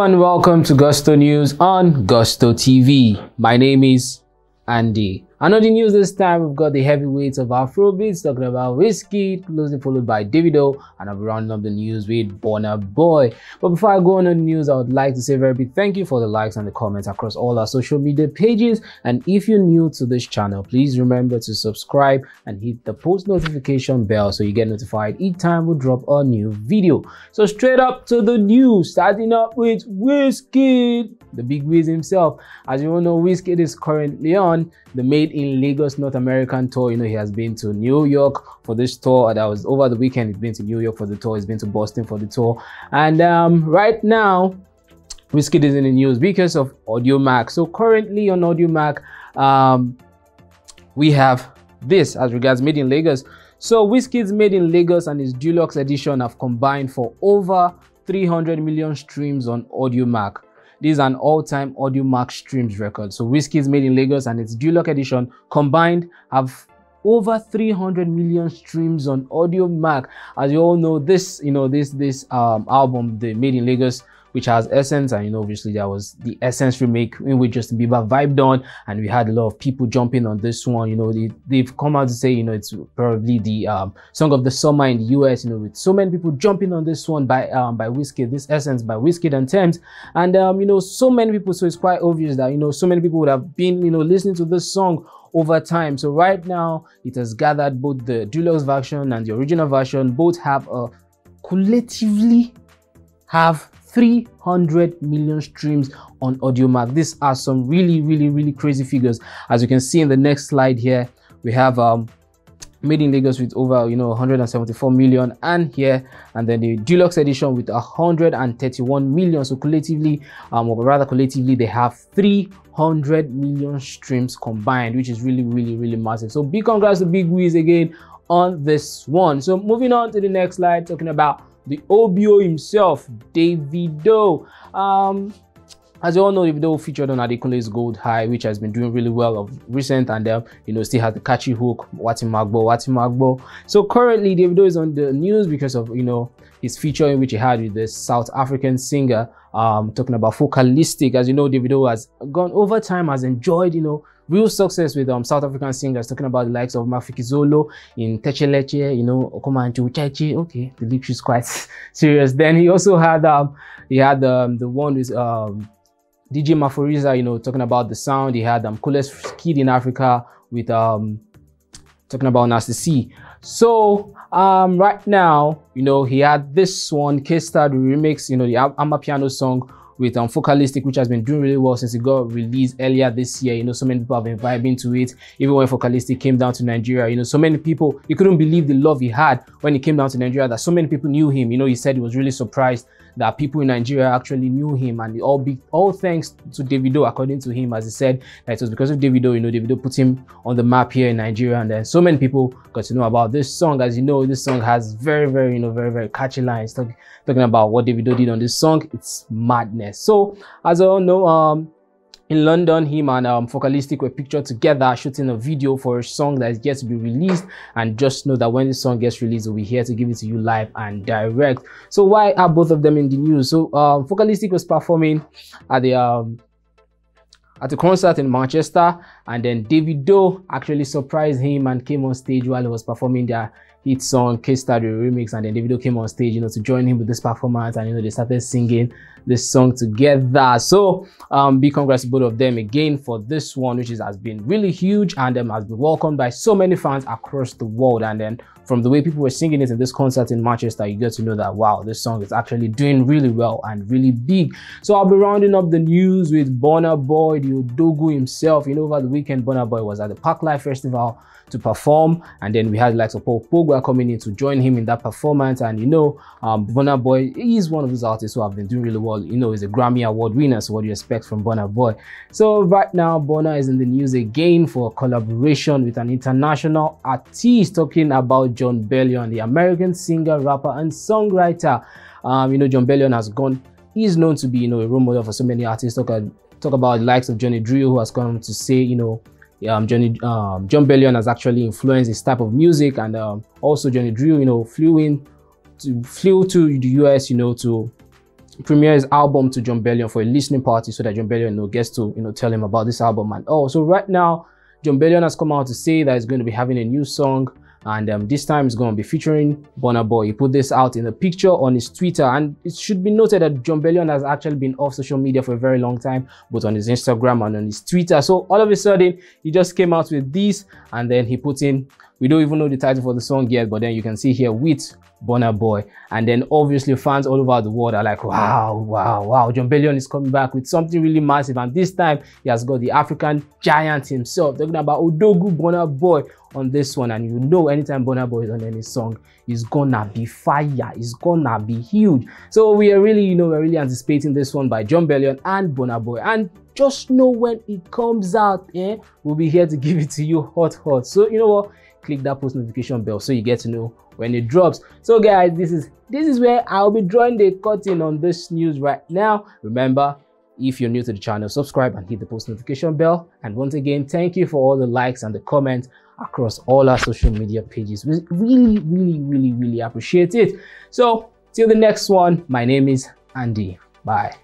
everyone, welcome to Gusto News on Gusto TV. My name is Andy. And on the news this time, we've got the heavyweights of Afrobeats talking about Wizkid, closely followed by Davido, and I'll be rounding up the news with BURNA Boy. But before I go on the news, I would like to say a very big thank you for the likes and the comments across all our social media pages. And if you're new to this channel, please remember to subscribe and hit the post notification bell so you get notified each time we drop a new video. So straight up to the news, starting up with Wizkid, the big Wiz himself. As you all know, Wizkid is currently on the Made in Lagos North American tour. You know, he has been to New York for this tour. That was over the weekend. He's been to New York for the tour. He's been to Boston for the tour. And right now, Wizkid is in the news because of AudioMac. So currently on AudioMac, we have this as regards Made in Lagos. So Wizkid's Made in Lagos and his deluxe edition have combined for over 300 million streams on AudioMac. This is an all-time AudioMac streams record. So Wizkid's Made in Lagos and its deluxe edition combined have over 300 million streams on AudioMac. As you all know, this album, the Made in Lagos, which has Essence, and obviously there was the Essence remake in which Justin Bieber vibed on, and we had a lot of people jumping on this one. They've come out to say it's probably the song of the summer in the US, with so many people jumping on this one by Wizkid, this Essence by Wizkid and Thames. And so many people, so it's quite obvious that so many people would have been listening to this song over time. So right now it has gathered both the deluxe version and the original version. Both have collectively have 300 million streams on AudioMac. These are some really crazy figures. As you can see in the next slide here, we have Made in Lagos with over 174 million, and then the deluxe edition with 131 million. So collectively, or rather collectively, they have 300 million streams combined, which is really massive. So big congrats to Big Wiz again on this one. So moving on to the next slide, talking about the OBO himself, Davido. As you all know, Davido featured on Adekunle's Gold High, which has been doing really well of recent, and still has the catchy hook, Wati Magbo. So currently, Davido is on the news because of his feature in which he had with the South African singer, talking about Focalistic. As you know, Davido has gone over time, has enjoyed real success with South African singers, talking about the likes of Mafikizolo in Techeleche, Okomanchu Uchechi. Okay, the lyrics is quite serious. Then he also had the one with DJ Maforiza, talking about the sound. He had Coolest Kid in Africa with talking about Nasty C. So right now, he had this one, K-Star, the remix, the Amapiano song with Focalistic, which has been doing really well since it got released earlier this year. So many people have been vibing to it. Even when Focalistic came down to Nigeria, so many people, you couldn't believe the love he had when he came down to Nigeria, that so many people knew him. He said he was really surprised that people in Nigeria actually knew him, and all thanks to Davido, according to him. As he said, that it was because of Davido. Davido put him on the map here in Nigeria, and then so many people got to know about this song. As you know, this song has very catchy lines talking about what Davido did on this song. It's madness. So as I all know, in London, him and Focalistic were pictured together shooting a video for a song that is yet to be released. And just know that when this song gets released, we'll be here to give it to you live and direct. So why are both of them in the news? So Focalistic was performing at the concert in Manchester, and then Davido actually surprised him and came on stage while he was performing their hit song K-Star, the remix. And then Davido came on stage to join him with this performance, and they started singing this song together. So big congrats to both of them again for this one, which has been really huge and has been welcomed by so many fans across the world. And then from the way people were singing it in this concert in Manchester, you get to know that wow, this song is actually doing really well and really big. So I'll be rounding up the news with BURNA Boy, the Odogu himself. Over the weekend, BURNA Boy was at the Park Life Festival to perform, and then we had likes of Paul Pogba coming in to join him in that performance. And BURNA Boy is one of those artists who have been doing really well. He's a Grammy Award winner, so what do you expect from BURNA Boy? So right now, BURNA is in the news again for a collaboration with an international artist, talking about Jon Bellion, the American singer, rapper, and songwriter. Jon Bellion he's known to be a role model for so many artists. Talk about the likes of Johnny Drill, who has come to say Jon Bellion has actually influenced his type of music, and also Johnny Drill flew to the US to premiere his album to Jon Bellion for a listening party, so that Jon Bellion gets to tell him about this album. And so right now Jon Bellion has come out to say that he's going to be having a new song, and this time it's going to be featuring BURNA Boy. He put this out in a picture on his Twitter, and it should be noted that Jon Bellion has actually been off social media for a very long time, both on his Instagram and on his Twitter. So all of a sudden he just came out with this, and then he put in, we don't even know the title for the song yet, but then you can see here, with BURNA Boy. And then obviously fans all over the world are like, wow, Jon Bellion is coming back with something really massive, and this time he has got the African giant himself, talking about Odogu BURNA Boy on this one. And anytime BURNA Boy is on any song, it's gonna be fire, it's gonna be huge. So we are really we're really anticipating this one by Jon Bellion and BURNA Boy, and just know when it comes out, we'll be here to give it to you hot. So you know what, click that post notification bell so you get to know when it drops. So guys, this is where I'll be drawing the curtain on this news right now. Remember, if you're new to the channel, subscribe and hit the post notification bell. And once again, thank you for all the likes and the comments across all our social media pages. We really appreciate it. So till the next one, my name is Andy. Bye.